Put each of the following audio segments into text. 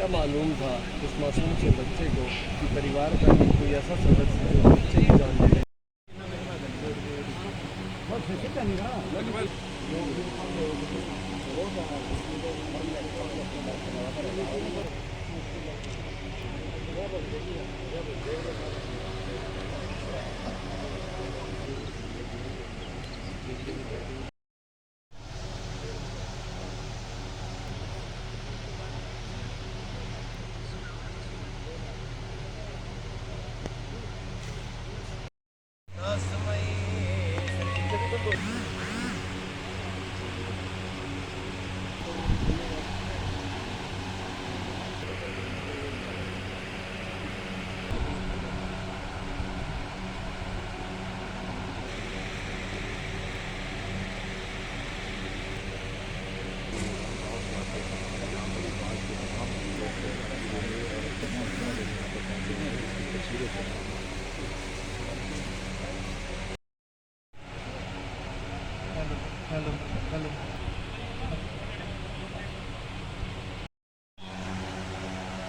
क्या मालूम था उस मासूम से बच्चे को कि परिवार का भी कोई ऐसा सदस्य जो बच्चे की जान ले ले।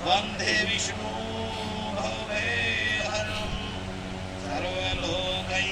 वंदे विष्णु भवे हरं सर्वलोकै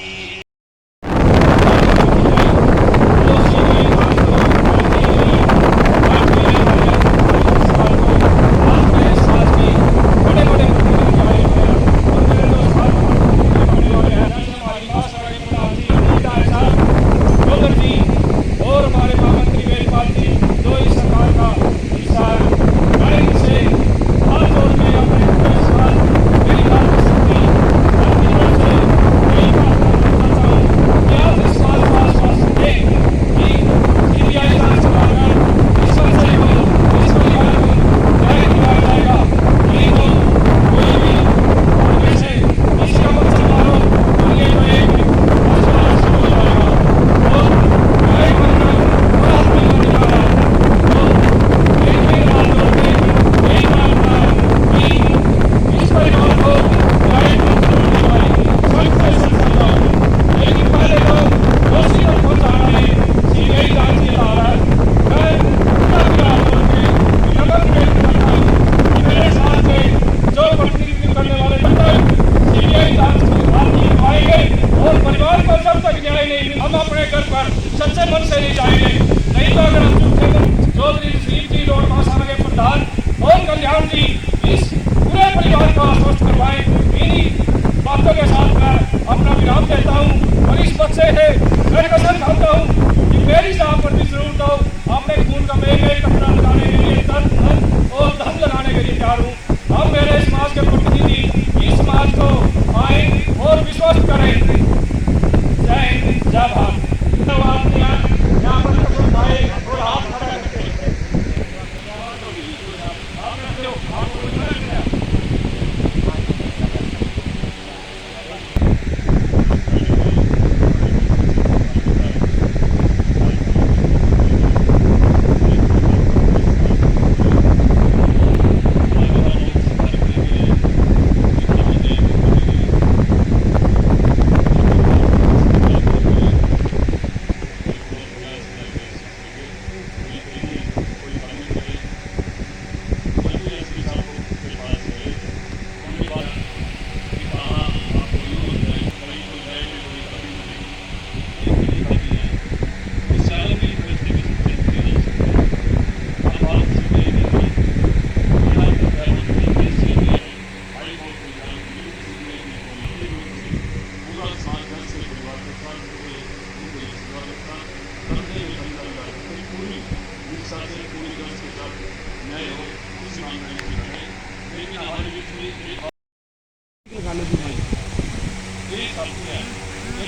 सच्चे मन से नहीं जाएंगे। नहीं तो अगर हम झूठे चौधरी नसीम जी रोड महासभा के प्रधान और कल्याण जी इस पूरे परिवार को आश्वस्त करवाएं, इन्हीं बातों के साथ मैं अपना विराम देता हूँ और इस बच्चे से मैं कसम खाता हूँ कि मेरी जहाँ पर भी जरूरत हो अपने खून का मेरे कपड़ा लगाने के लिए तन धन और धन लगाने के लिए तैयार हूँ। हम मेरे समाज के प्रतिनिधि इस समाज को आए और विश्वास करें। जय हिंद, जय भारत। यहाँ पर भाई और आप खड़ा करके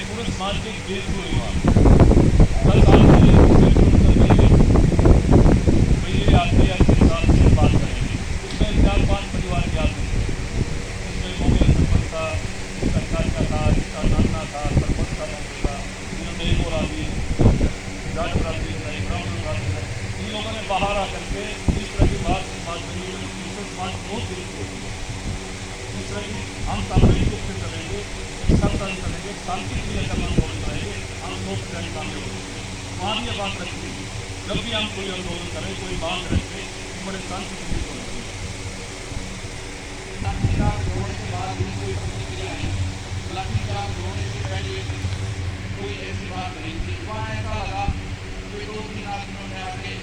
पूरे समाज के देश को कल आते हैं बात करेंगे। उसमें 4-5 परिवार के आते हैं। उसमें मोबाइल सरपंच था, इसका चाचा था, इसका नाना था, सरपंच का नौकरी था, इन्होंने एक और आदमी जाट बरादरी का एक ब्राह्मण बरादरी का, इन लोगों ने बाहर आकर के इस तरह की बात समाज में समाज बहुत देरी होती है। इस तरह की हम सामूहिक रूप से करेंगे, सब करेंगे, शांति प्रिय करना करेंगे, हम लोग सामने होंगे। वहाँ भी ये बात रखी, जब भी हम कोई आंदोलन करें, कोई बात रखें, बड़े शांति प्रिय होना चाहिए। लाठीचार्ज होने के बाद भी कोई प्रतिक्रिया नहीं, लाठीचार्ज होने से पहले कोई ऐसी बात नहीं थी। वहाँ ऐसा लगा कि 2-3 आदमियों ने आके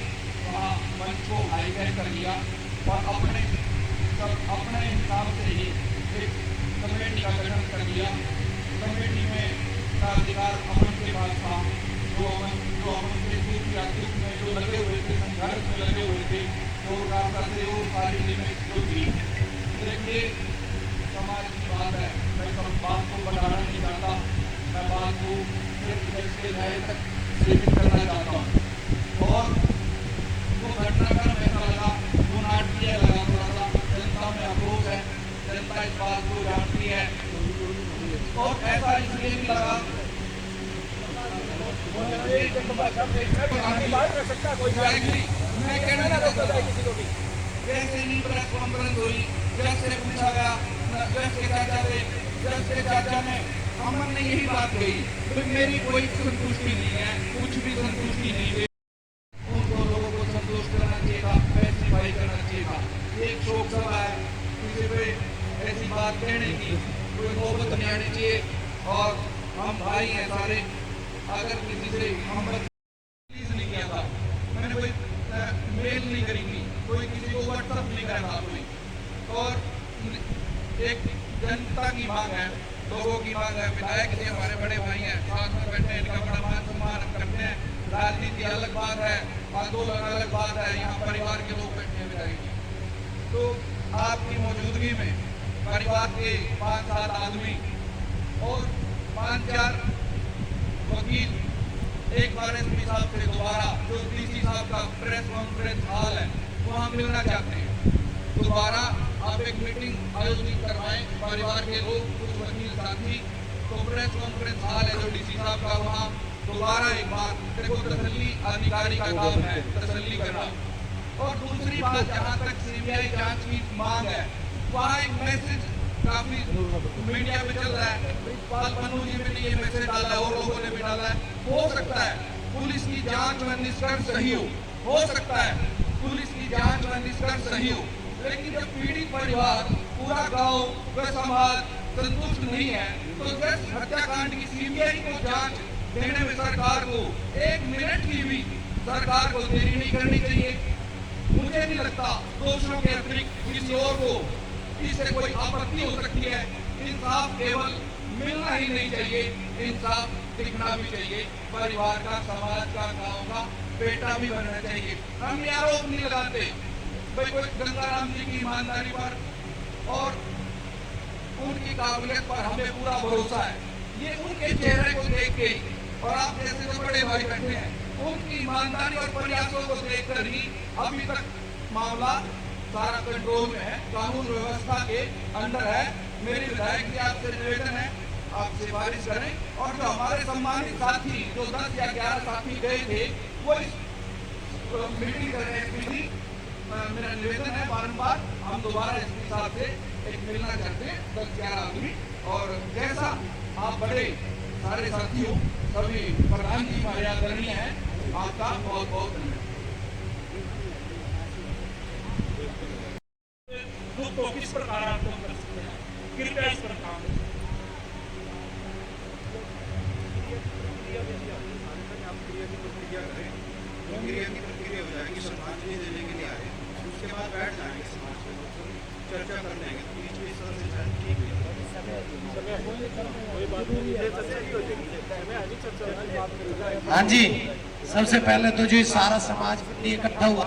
वहाँ मंच को हाईलाइट कर लिया और अपने हिसाब से ही एक कमेटी का गठन कर दिया। कमेटी में का अधिकार अमन के पास था। जो अमन के दुख में जो लगे हुए थे, संघर्ष में लगे हुए थे, जो काम करते वो सारी टीमें जो थी। देखिए, समाज की बात है, मैं सब बात को बढ़ाना नहीं चाहता, मैं बात को सिर्फ इसके न्याय तक सीमित करना चाहता हूँ। और वो घटनाक्रम ऐसा लगा, वो नाटकीय लगा, थोड़ा सा जनता में आक्रोश है, जनता इस बात को जानती है। और ऐसा इसलिए भी लगा मैं कहना चाहता हूं, जैसे नहीं प्रेस कॉन्फ्रेंस हुई, जैसे पूछा गया, जैसे चाचा ने अमन ने यही बात कही, तो मेरी कोई संतुष्टि नहीं है, कुछ भी संतुष्टि नहीं है। उनको लोगों को संतुष्ट करना चाहिए था, पैसिफाई करना चाहिए था। एक शोक सभा है, किसी पे ऐसी बात कहने की कोई नौबत नहीं आनी चाहिए। और हम भाई हैं सारे, अगर किसी से हम नहीं किया था, मैंने कोई मेल नहीं करी थी, कोई किसी को व्हाट्सअप नहीं करा था कोई। और एक जनता की मांग है, लोगों की मांग है, विधायक जी हमारे बड़े भाई हैं, साथ में बैठे हैं, इनका बड़ा मान सम्मान हम करते हैं। राजनीति अलग बात है, आंदोलन अलग बात है, यहाँ परिवार के लोग बैठे हैं विधायक जी। तो आपकी मौजूदगी में परिवार के 5-7 आदमी और 5-4 वकील एक बार एसपी साहब से दोबारा, जो डीसी साहब का प्रेस कॉन्फ्रेंस हॉल है, वहाँ मिलना चाहते हैं। दोबारा आप एक मीटिंग आयोजित करवाएं, परिवार के लोग, कुछ वकील साथी, तो प्रेस कॉन्फ्रेंस हॉल है जो डीसी साहब का, वहाँ दोबारा एक बार देखो, तसल्ली अधिकारी का काम है, तसल्ली करना। और दूसरी बात, जहाँ तक सीबीआई जांच की मांग है, वहाँ एक मैसेज काफी मीडिया में चल रहा है, इकबाल पन्नू जी ने ये मैसेज डाला है और लोगों ने भी डाला है, हो सकता है पुलिस की जांच में निष्कर्ष सही हो सकता है पुलिस की जांच में निष्कर्ष सही हो, लेकिन जब पीड़ित परिवार, पूरा गांव व समाज संतुष्ट नहीं है, तो इस हत्याकांड की सीबीआई को जांच देने में सरकार को 1 मिनट की भी सरकार को देरी नहीं करनी चाहिए। मुझे नहीं लगता दोषों के अतिरिक्त किसी और को इससे कोई आपत्ति हो सकती है। इंसाफ केवल मिलना ही नहीं चाहिए, इंसाफ दिखना भी चाहिए। परिवार का, समाज का, गांव का बेटा भी बनना चाहिए। हम ये आरोप नहीं लगाते भाई कोई गंगाराम जी की ईमानदारी पर और उनकी काबिलियत पर हमें पूरा भरोसा है। ये उनके चेहरे को देख के, और आप जैसे जो बड़े भाई बैठे हैं, उनकी ईमानदारी और प्रयासों को देखकर ही अभी तक मामला सारा कंट्रोल में है, कानून व्यवस्था के अंडर है। मेरी विधायक जी आपसे निवेदन है, आप सिफारिश करें। और जो हमारे सम्मानित साथी, जो 10 या 11 साथी गए थे, वो इस मीटिंग करें। एसपी, मेरा निवेदन है बारंबार, हम दोबारा एसपी साहब से एक मिलना चाहते हैं, 10-11 आदमी। और जैसा आप बड़े सारे साथियों, सभी प्रधान जी हमारे आदरणीय हैं, आपका बहुत बहुत धन्यवाद। तो किस प्रकार आप कर सकते हैं, कृपया इस पर काम करें। क्रिया की प्रक्रिया हो जाएगी, श्रद्धांजलि देने के लिए आए, उसके बाद बैठ जाएंगे, समाज के लोग चर्चा कर लेंगे, बीच में इस तरह से ठीक है। हाँ जी, सबसे पहले तो जो सारा समाज इकट्ठा हुआ,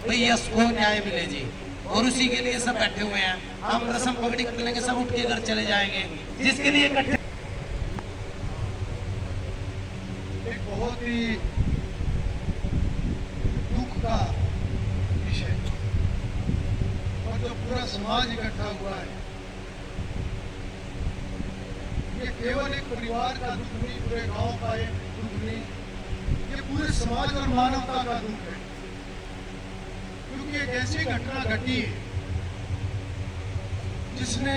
भाई यश को न्याय मिले जी, और उसी के लिए सब बैठे हुए हैं। हम रस्म पगड़ी कर लेंगे, सब उठ के घर चले जाएंगे, जिसके लिए इकट्ठे। एक बहुत ही दुख का विषय, और जो पूरा समाज इकट्ठा हुआ है, ये केवल एक परिवार का दुख नहीं, पूरे गांव का एक दुख नहीं, ये पूरे समाज और मानवता का दुख है। क्योंकि एक ऐसी घटना घटी है जिसने,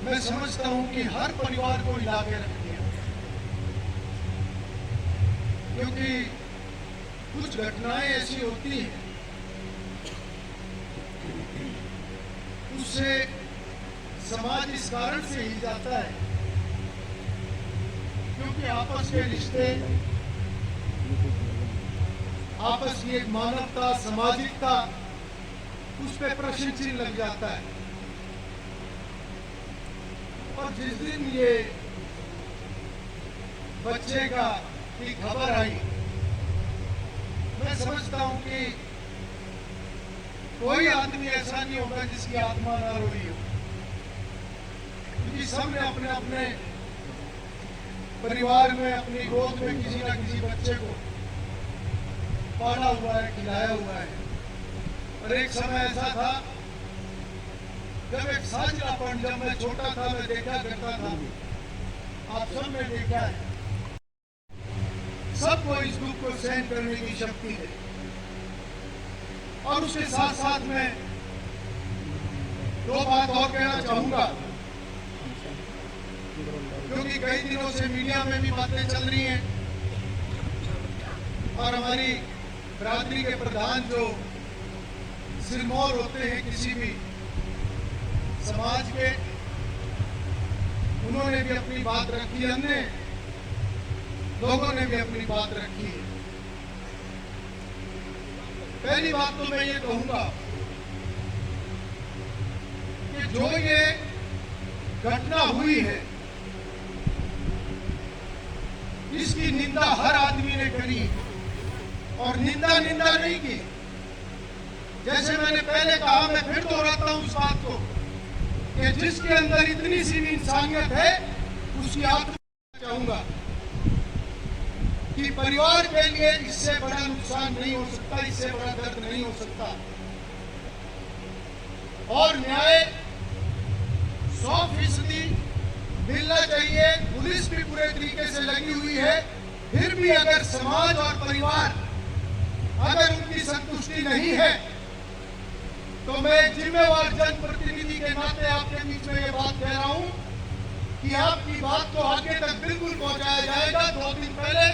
मैं समझता हूं कि हर परिवार को हिला के रख दिया। क्योंकि कुछ घटनाएं ऐसी होती हैं उससे समाज इस कारण से हिल जाता है क्योंकि आपस के रिश्ते, आपस की एक मानवता, सामाजिकता, उस पे प्रश्न चिन्ह लग जाता है। और जिस दिन ये बच्चे की खबर आई, मैं समझता हूं कि कोई आदमी ऐसा नहीं होगा जिसकी आत्मा ना रो रही हो, क्योंकि सबने अपने अपने परिवार में, अपनी गोद में किसी न किसी बच्चे को पाला हुआ है, खिलाया हुआ है। और एक समय ऐसा था जब एक साझलापन, जब मैं छोटा था मैं देखा करता था, आप सब ने देखा है, सबको इस दुख को सहन करने की शक्ति है। और उसके साथ साथ मैं दो बात और कहना चाहूंगा, क्योंकि कई दिनों से मीडिया में भी बातें चल रही हैं और हमारी बिरादरी के प्रधान जो सिरमौर होते हैं किसी भी समाज के, उन्होंने भी अपनी बात रखी, अन्य लोगों ने भी अपनी बात रखी है। पहली बात तो मैं ये कहूंगा कि जो ये घटना हुई है इसकी निंदा हर आदमी ने करी और निंदा नहीं की। जैसे मैंने पहले कहा, मैं फिर दोहराता हूं इस बात को कि जिसके अंदर इतनी सी भी इंसानियत है उसकी आत्मा चाहूंगा कि परिवार के लिए इससे बड़ा नुकसान नहीं हो सकता, इससे बड़ा दर्द नहीं हो सकता। और न्याय 100% मिलना चाहिए। पुलिस भी पूरे तरीके से लगी हुई है, फिर भी अगर समाज और परिवार अगर उनकी संतुष्टि नहीं है तो मैं जिम्मेवार जनप्रतिनिधि के नाते आपके बीच में ये बात कह रहा हूं कि आपकी बात को आगे तक बिल्कुल पहुंचाया जाएगा। 2 दिन पहले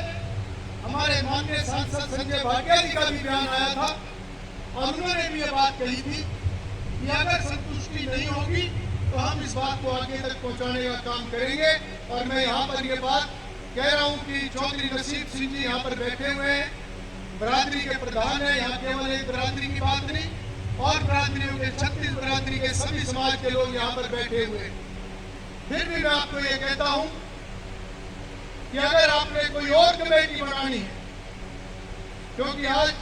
हमारे माननीय सांसद संजय भाटिया का भी बयान आया था और उन्होंने भी ये बात कही थी कि अगर संतुष्टि नहीं होगी तो हम इस बात को आगे तक पहुंचाने का काम करेंगे। और मैं यहाँ पर ये बात कह रहा हूँ कि चौधरी नसीब सिंह जी यहाँ पर बैठे हुए हैं, बिरादरी के प्रधान है। यहाँ केवल एक बिरादरी की बात नहीं, और बिरादरियों के 36 बिरादरी के सभी समाज के लोग यहाँ पर बैठे हुए हैं। फिर भी मैं आपको ये कहता हूँ कि अगर आपने कोई और कमेटी बनानी है, क्योंकि आज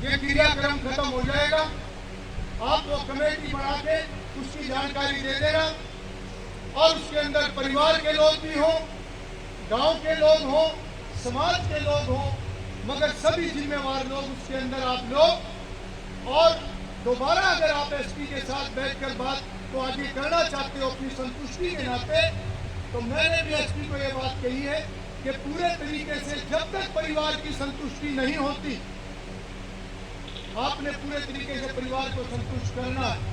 ये क्रियाक्रम खत्म हो जाएगा, आप वो कमेटी बना के उसकी जानकारी दे देना और उसके अंदर परिवार के लोग भी हों, गांव के लोग हों, समाज के लोग हों, मगर सभी जिम्मेवार लोग उसके अंदर आप लोग। और दोबारा अगर आप एसपी के साथ बैठकर बात को आगे करना चाहते हो अपनी संतुष्टि के नाते, तो मैंने भी एसपी को ये बात कही है कि पूरे तरीके से जब तक परिवार की संतुष्टि नहीं होती, आपने पूरे तरीके से परिवार को संतुष्ट करना है।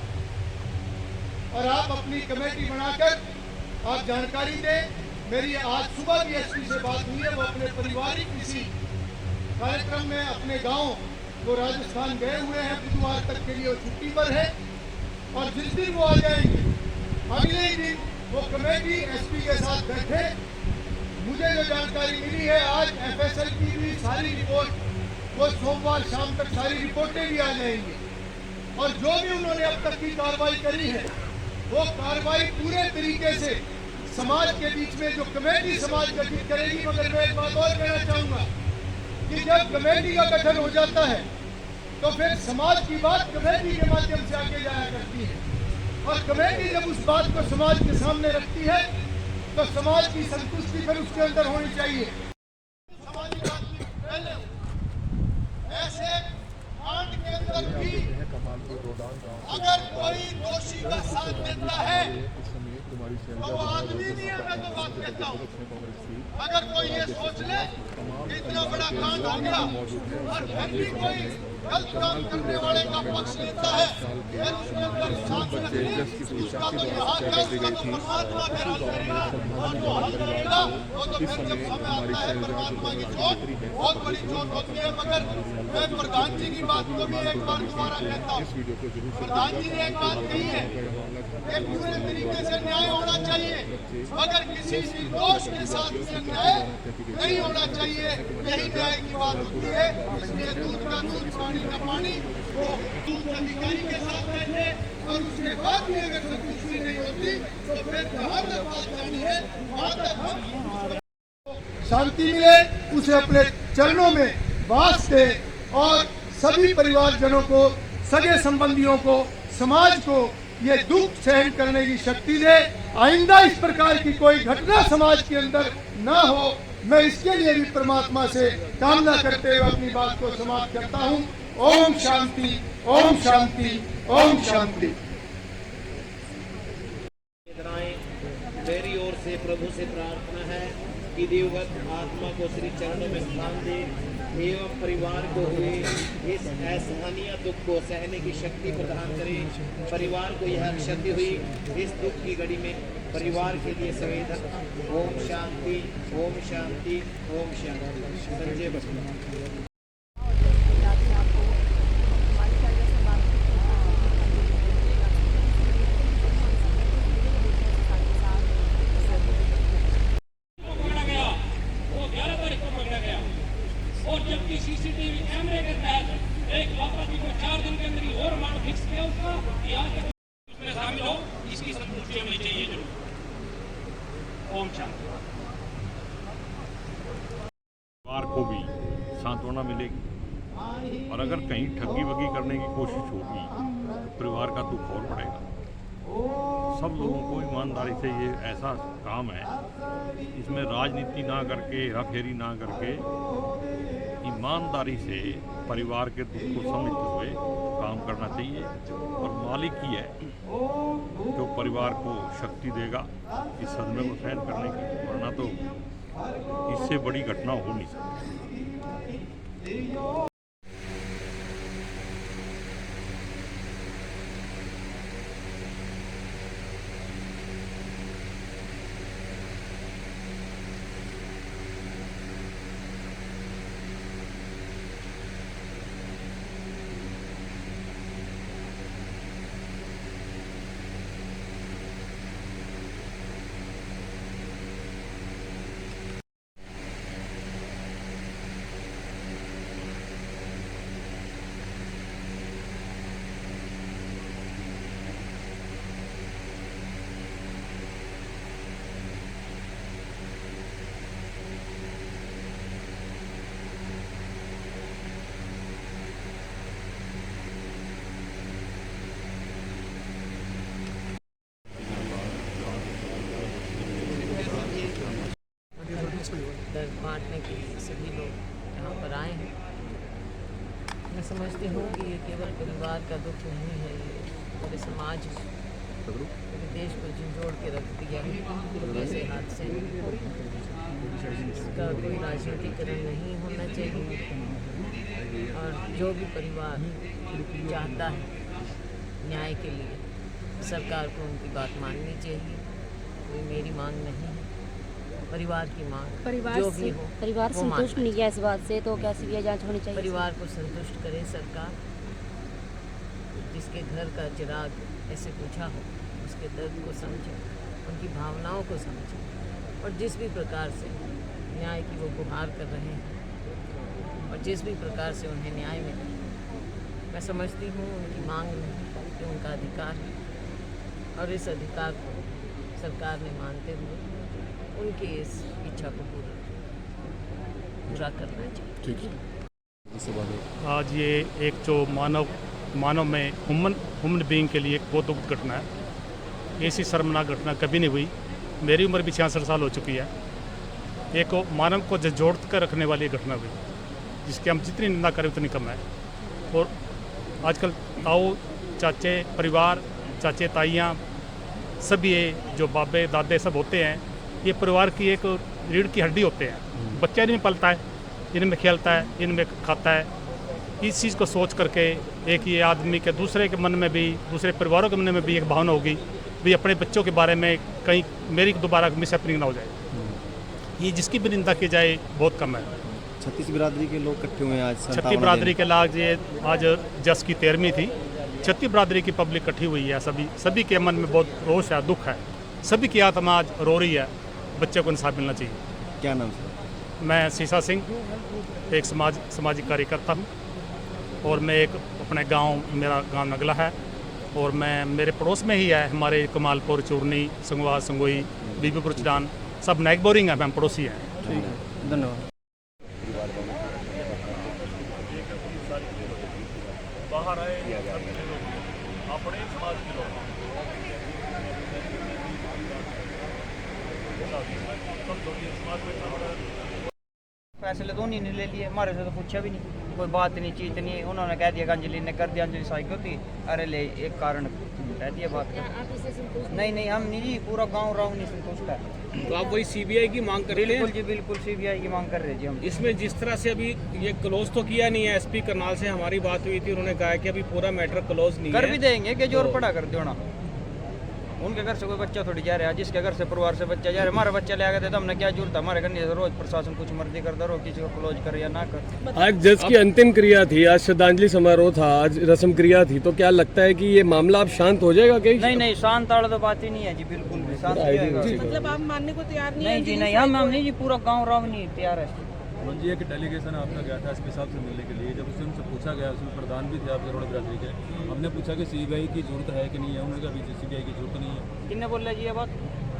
और आप अपनी कमेटी बनाकर आप जानकारी दें। मेरी आज सुबह भी एसपी से बात हुई है, वो अपने पारिवारिक किसी कार्यक्रम में अपने गांव वो राजस्थान गए हुए हैं, बुधवार तक के लिए वो छुट्टी पर है। और जिस दिन वो आ जाएंगे अगले ही दिन वो कमेटी एसपी के साथ बैठे। मुझे जो जानकारी मिली है, आज एफएसएल की भी सारी रिपोर्ट वो सोमवार शाम तक सारी रिपोर्टें भी आ जाएंगी। और जो भी उन्होंने अब तक की कार्रवाई करी है वो कार्रवाई पूरे तरीके से समाज के बीच में जो कमेटी समाज गठित करेगी। मगर मैं एक बात और कहना चाहूंगा कि जब कमेटी का गठन हो जाता है तो फिर समाज की बात कमेटी के माध्यम से आगे जाया करती है, और कमेटी जब उस बात को समाज के सामने रखती है तो समाज की संतुष्टि फिर उसके अंदर होनी चाहिए। सामाजिक आदमी पहले ऐसे कांड के अंदर भी अगर कोई दोषी का साथ देता है तो वो आदमी नहीं है। मैं तो बात कहता हूँ, अगर कोई ये सोच ले इतना बड़ा कांड हो गया और फिर भी कोई गलत काम करने वाले का पक्ष लेता है, फिर उसके अंदर इंसाफ नहीं, उसका तो यहाँ कैसे परमात्मा मेरा नहीं, और मिलेगा वो तो फिर जब समय आता है परमात्मा की चोट बहुत बड़ी चोट होती है। मगर मैं प्रधान जी की बात को भी एक बार दोबारा कहता हूँ, प्रधान जी ने एक बात कही है कि पूरे तरीके से न्याय होना चाहिए, मगर किसी निर्दोष के साथ भी अन्याय नहीं होना चाहिए, यही न्याय की बात होती है। इसलिए दूध का दूध, पानी का पानी, वो दूध अधिकारी के साथ बैठे और उसके बाद भी अगर संतुष्टि नहीं होती तो फिर कहाँ तक बात जानी है, वहाँ तक हम शांति मिले, उसे अपने चरणों में वास दे और सभी परिवारजनों को, सगे संबंधियों को, समाज को ये दुख सहन करने की शक्ति दे। आइंदा इस प्रकार की कोई घटना समाज के अंदर ना हो, मैं इसके लिए भी परमात्मा से कामना करते हुए अपनी बात को समाप्त करता हूँ। ओम शांति, ओम शांति, ओम शांति। मेरी ओर से प्रभु से प्रार्थना है कि दिवगत आत्मा को श्री चरणों में स्थान दे एवं परिवार को हुए इस असहनीय दुख को सहने की शक्ति प्रदान करे। परिवार को यह क्षति हुई इस दुख की घड़ी में परिवार के लिए संवेदन। ओम शांति, ओम शांति, ओम शांति। संजय बख्शी। और जबकि सीसीटीवी कैमरे के तहत एक वापसी को 4 दिन के अंदर ही और मार्ग फिक्स किया उसका कि आज तक उसमें शामिल हो, इसकी संतुष्टि होनी चाहिए जरूर। ओम शांति। परिवार को भी सांत्वना मिलेगी और अगर कहीं ठगी वगी करने की कोशिश होगी तो परिवार का दुख और बढ़ेगा। सब लोगों को ईमानदारी से, ये ऐसा काम है इसमें राजनीति ना करके, हेराफेरी ना करके, ईमानदारी से परिवार के दुख को समझते हुए काम करना चाहिए। और मालिक ही है जो परिवार को शक्ति देगा इस सदमे को सहन करने की, वरना तो इससे बड़ी घटना हो नहीं सकती। दर्द बांटने के लिए सभी लोग यहाँ पर आए हैं। मैं समझती हूँ कि ये केवल परिवार का दुख नहीं है, ये पूरे समाज पूरे देश को झंझोड़ के रख दिया है ऐसे हादसे। इसका कोई राजनीतिकरण नहीं होना चाहिए और जो भी परिवार चाहता है न्याय के लिए, सरकार को उनकी बात माननी चाहिए। कोई मेरी मांग नहीं है, परिवार की मांग। परिवार जो से भी हो, परिवार वो संतुष्ट मानना नहीं है इस बात से, तो क्या सीबीआई जांच होनी चाहिए? परिवार को संतुष्ट करे सरकार। जिसके घर का चिराग ऐसे पूछा हो, उसके दर्द को समझे, उनकी भावनाओं को समझे और जिस भी प्रकार से न्याय की वो गुहार कर रहे हैं और जिस भी प्रकार से उन्हें न्याय मिले, मैं समझती हूँ उनकी मांग नहीं कि उनका अधिकार है और इस अधिकार को सरकार ने मानते हुए उनकी इस इच्छा को पूरा करना चाहिए। आज ये एक जो मानव में ह्यूमन बीइंग के लिए एक बहुत दुखद घटना है। ऐसी शर्मनाक घटना कभी नहीं हुई। मेरी उम्र भी 66 साल हो चुकी है। एक मानव को जोड़ कर रखने वाली घटना हुई, जिसकी हम जितनी निंदा करें उतनी कम है। और आजकल ताऊ चाचे परिवार, चाचे ताइयाँ, सभी जो बाबे दादे सब होते हैं, ये परिवार की एक रीढ़ की हड्डी होते हैं। बच्चा इनमें पलता है, इनमें खेलता है, इनमें खाता है। इस चीज़ को सोच करके एक ये आदमी के दूसरे के मन में भी, दूसरे परिवारों के मन में भी एक भावना होगी भी अपने बच्चों के बारे में कहीं मेरी दोबारा मिस हैपनिंग ना हो जाए। ये जिसकी भी निंदा की जाए बहुत कम है। छत्तीस बिरादरी के लोग इकट्ठे हुए हैं आज। छत्तीस बिरादरी के लाग ये आज जस की 13वीं थी। छत्तीस बिरादरी की पब्लिक इकट्ठी हुई है। सभी के मन में बहुत रोष है, दुख है। सभी की आत्मा आज रो रही है। बच्चे को इंसाफ मिलना चाहिए। क्या नाम सर? मैं सीसा सिंह, एक सामाजिक कार्यकर्ता हूँ और मैं एक अपने गांव, मेरा गांव नगला है और मैं मेरे पड़ोस में ही है हमारे कमालपुर, चूरनी, संगवा, संगोई, बीबीपुर, चडान, सब नाइक बोरिंग है, मैं पड़ोसी हैं। ठीक है, धन्यवाद। बाहर आए अपने समाज के लोग फैसले तो उन्हीं ने ले लिए, हमारे से तो पूछा भी नहीं, कोई बात नहीं, चीज नहीं है। उन्होंने कह दिया कि अंजलि ने कर दिया, अंजलि साइकिल होती, अरे ले एक कारण कह दिया बात कर। नहीं हम नहीं जी, पूरा गांव राव नहीं संतुष्ट है। तो आप वही सीबीआई की मांग कर रहे हैं? बिल्कुल जी, बिल्कुल सीबीआई की मांग कर रहे हैं जी हम। इसमें जिस तरह से अभी ये क्लोज तो किया नहीं है, एसपी करनाल से हमारी बात हुई थी, उन्होंने कहा कि अभी पूरा मैटर क्लोज नहीं है। कर भी देंगे कि जोर पड़ा कर दो ना। उनके घर से कोई बच्चा थोड़ी जा रहा है, जिसके घर से परिवार से बच्चा जा रहा है। हमारा बच्चा ले आगे थे तो हमने क्या जरूरत है, हमारे घर नहीं रोज प्रशासन कुछ मर्जी करता रहो, किसी को क्लोज करे या ना कर। आज जज की अंतिम क्रिया थी, आज श्रद्धांजलि समारोह था, आज रस्म क्रिया थी, तो क्या लगता है कि ये मामला अब शांत हो जाएगा? कहीं नहीं शांत वाला तो बात ही नहीं है जी, बिल्कुल भी शांत हो जाएगा। मतलब आप मानने को तैयार नहीं जी, नहीं हम नहीं जी, पूरा गाँव राव नहीं तैयार है। जी एक डेलीगेशन आपका गया था एसपी साहब से मिलने के लिए, जब उससे उनसे पूछा गया, उसमें प्रधान भी थे आप जरोड़ा बिरादरी के, हमने पूछा कि सीबीआई की जरूरत है कि नहीं है, उन्होंने कहा सीबीआई की जरूरत नहीं है। किसने बोला जी ये बात?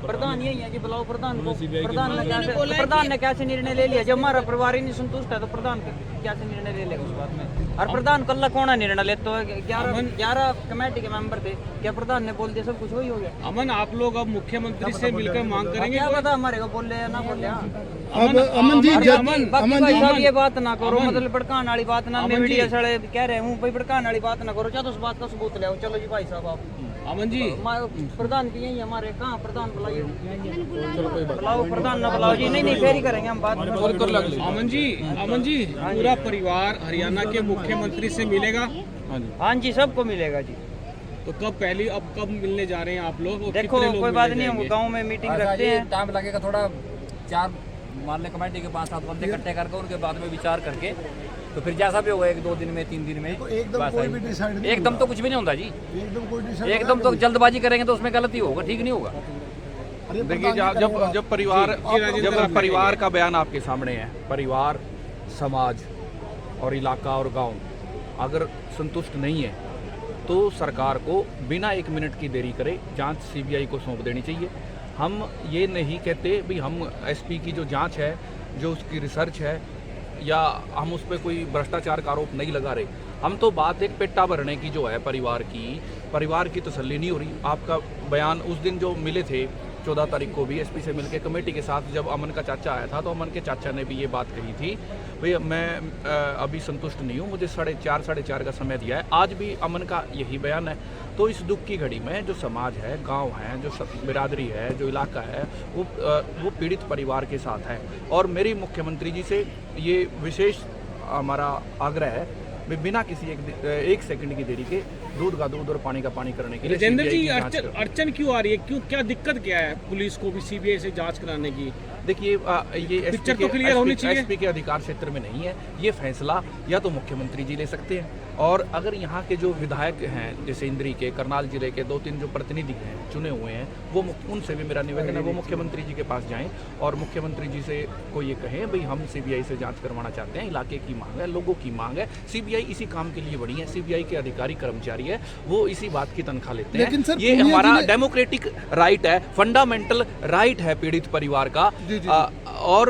प्रधान यही है जी, बुलाओ प्रधान को। CBI प्रधान ने कैसे निर्णय ले लिया? जब हमारा परिवार ही नहीं संतुष्ट है तो प्रधान कैसे निर्णय ले लेगा उस बात में? और प्रधान कल्ला कौन निर्णय लेते हो? 11 कमेटी के मेंबर थे, क्या प्रधान ने बोल दिया सब कुछ वही हो गया? अमन, आप लोग अब मुख्यमंत्री से मिलकर मांग करेंगे? क्या पता हमारे को बोल या ना बोले। अमन जी, ये बात ना करो, मतलब भड़काने वाली बात ना, मैं मीडिया साले कह रहे हूँ भाई, भड़काने वाली बात ना करो, चाहे उस बात का सबूत ले आओ। चलो जी भाई साहब, आप अमन जी, प्रधान की यही हमारे, कहाँ प्रधान बुलाइए, बुलाओ प्रधान ना बुलाओ जी। नहीं फिर ही करेंगे हम बात। अमन जी, पूरा परिवार हरियाणा के मुख्यमंत्री से मिलेगा? हाँ जी, सबको मिलेगा जी। तो कब मिलने जा रहे हैं आप लोग? देखो कोई बात नहीं, हम गाँव में मीटिंग रखते हैं। टाइम लगेगा थोड़ा, 4 मान लें कमेटी के 5-7 बंदे इकट्ठे करके उनके बाद में विचार करके, तो फिर जैसा भी होगा 1-2 दिन में, 3 दिन में। एकदम कोई भी डिसाइड नहीं, एकदम तो कुछ भी नहीं होता जी, एकदम तो जल्दबाजी करेंगे तो उसमें गलती होगा, ठीक नहीं होगा। देखिए, जब परिवार का बयान आपके सामने है, परिवार, समाज और इलाका और गांव अगर संतुष्ट नहीं है तो सरकार को बिना 1 मिनट की देरी करे जांच सीबीआई को सौंप देनी चाहिए। हम ये नहीं कहते भी हम एसपी की जो जांच है, जो उसकी रिसर्च है, या हम उस पर कोई भ्रष्टाचार का आरोप नहीं लगा रहे। हम तो बात एक पेटा भरने की जो है परिवार की तसल्ली नहीं हो रही। आपका बयान उस दिन जो मिले थे 14 तारीख को भी एसपी से मिलकर कमेटी के साथ, जब अमन का चाचा आया था तो अमन के चाचा ने भी ये बात कही थी, भाई मैं अभी संतुष्ट नहीं हूँ, मुझे 4:30 साढ़े 4 का समय दिया है। आज भी अमन का यही बयान है। तो इस दुख की घड़ी में जो समाज है, गांव है, जो बिरादरी है, जो इलाका है, वो पीड़ित परिवार के साथ है। और मेरी मुख्यमंत्री जी से ये विशेष हमारा आग्रह है, बिना किसी एक सेकंड की देरी के दूध का दूध और पानी का पानी करने के लिए। राजेंद्र जी, अड़चन क्यों आ रही है? क्या दिक्कत क्या है पुलिस को भी सीबीआई से जांच कराने की? देखिए, ये पिक्चर तो क्लियर होनी चाहिए। एसपी के अधिकार क्षेत्र में नहीं है। ये फैसला या तो मुख्यमंत्री जी ले सकते हैं, और अगर यहाँ के जो विधायक हैं, जैसे इंद्री के, करनाल जिले के 2-3 जो प्रतिनिधि हैं चुने हुए हैं, वो उनसे भी मेरा निवेदन है वो मुख्यमंत्री जी के पास जाएं और मुख्यमंत्री जी से को ये कहें भाई हम सीबीआई से जांच करवाना चाहते हैं, इलाके की मांग है, लोगों की मांग है। सीबीआई इसी काम के लिए बनी है, सीबीआई के अधिकारी कर्मचारी है, वो इसी बात की तनख्वाह लेते हैं। ये हमारा डेमोक्रेटिक राइट है, फंडामेंटल राइट है पीड़ित परिवार का, और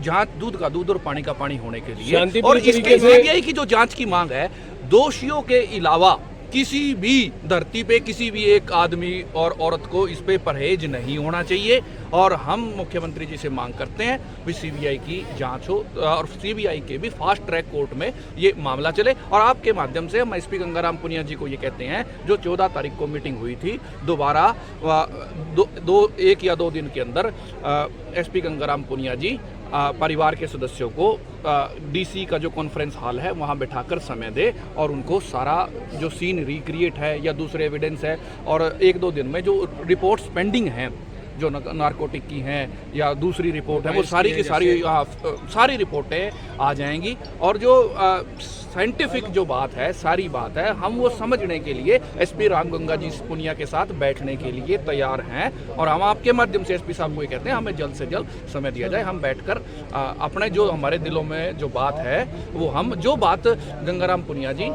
जांच दूध का दूध और पानी का पानी होने के लिए। और इसके सीबीआई की जो जांच की मांग है, दोषियों के अलावा किसी भी धरती पे किसी भी एक आदमी और औरत को इस पे परहेज नहीं होना चाहिए। और हम मुख्यमंत्री जी से मांग करते हैं कि सीबीआई की जांच हो और सीबीआई के भी फास्ट ट्रैक कोर्ट में ये मामला चले। और आपके माध्यम से हम एसपी गंगाराम पुनिया जी को ये कहते हैं, जो 14 तारीख को मीटिंग हुई थी, दोबारा 1 या 2 दिन के अंदर एसपी गंगाराम पुनिया जी परिवार के सदस्यों को डीसी का जो कॉन्फ्रेंस हॉल है वहाँ बैठाकर समय दे और उनको सारा जो सीन रिक्रिएट है या दूसरे एविडेंस है और 1-2 दिन में जो रिपोर्ट्स पेंडिंग हैं जो नारकोटिक की हैं या दूसरी रिपोर्ट है वो सारी की सारी रिपोर्टें आ जाएंगी और जो साइंटिफिक जो बात है सारी बात है हम वो समझने के लिए एसपी रामगंगा जी पुनिया के साथ बैठने के लिए तैयार हैं और हम आपके माध्यम से एसपी साहब को ये कहते हैं हमें जल्द से जल्द समय दिया जाए, हम बैठकर अपने जो हमारे दिलों में जो बात है वो हम जो बात गंगाराम पुनिया जी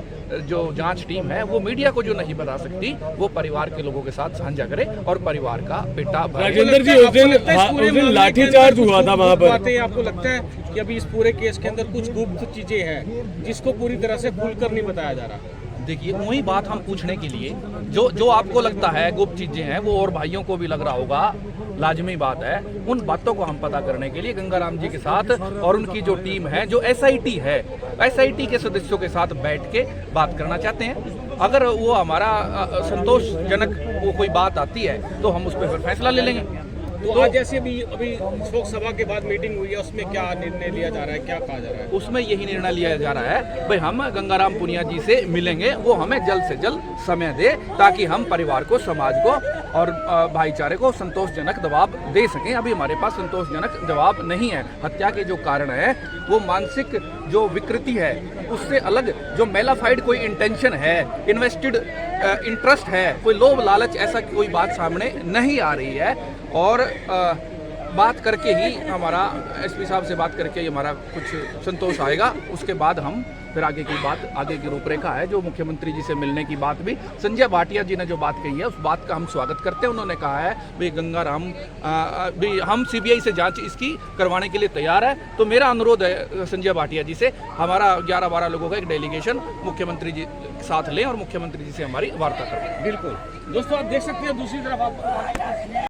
जो जांच टीम है वो मीडिया को जो नहीं बता सकती वो परिवार के लोगों के साथ साझा करे और परिवार का बेटा राजेंद्र जी उस दिन लाठीचार्ज हुआ था वहाँ पर। आपको लगता है कि अभी इस पूरे केस के अंदर कुछ गुप्त चीजें हैं जिसको पूरी तरह से खुलकर नहीं बताया जा रहा? देखिए वही बात हम पूछने के लिए जो आपको लगता है गुप्त चीजें हैं वो और भाइयों को भी लग रहा होगा, लाजमी बात है। उन बातों को हम पता करने के लिए गंगाराम जी के साथ और उनकी जो टीम है जो एसआईटी है एसआईटी के सदस्यों के साथ बैठ के बात करना चाहते हैं। अगर वो हमारा संतोषजनक वो कोई बात आती है तो हम उस पर फिर फैसला ले लेंगे। तो आज जैसे अभी शोक सभा के बाद मीटिंग हुई है उसमें क्या निर्णय लिया जा रहा है, क्या कहा जा रहा है? उसमें यही निर्णय लिया जा रहा है भाई हम गंगाराम पुनिया जी से मिलेंगे, वो हमें जल्द से जल्द समय दे ताकि हम परिवार को समाज को और भाईचारे को संतोषजनक जवाब दे सकें। अभी हमारे पास संतोषजनक जवाब नहीं है। हत्या के जो कारण है वो मानसिक जो विकृति है उससे अलग जो मेलाफाइड कोई इंटेंशन है, इन्वेस्टेड इंटरेस्ट है, कोई लोभ लालच ऐसा कोई बात सामने नहीं आ रही है। और बात करके ही हमारा एसपी साहब से बात करके ही हमारा कुछ संतोष आएगा। उसके बाद हम फिर आगे की बात आगे की रूपरेखा है जो मुख्यमंत्री जी से मिलने की बात भी संजय भाटिया जी ने जो बात कही है उस बात का हम स्वागत करते हैं। उन्होंने कहा है भाई गंगाराम भी हम सीबीआई से जांच इसकी करवाने के लिए तैयार है। तो मेरा अनुरोध है संजय भाटिया जी से हमारा 11-12 लोगों का एक डेलीगेशन मुख्यमंत्री जी साथ लें और मुख्यमंत्री जी से हमारी वार्ता करें। बिल्कुल दोस्तों आप देख सकते हैं दूसरी तरफ आप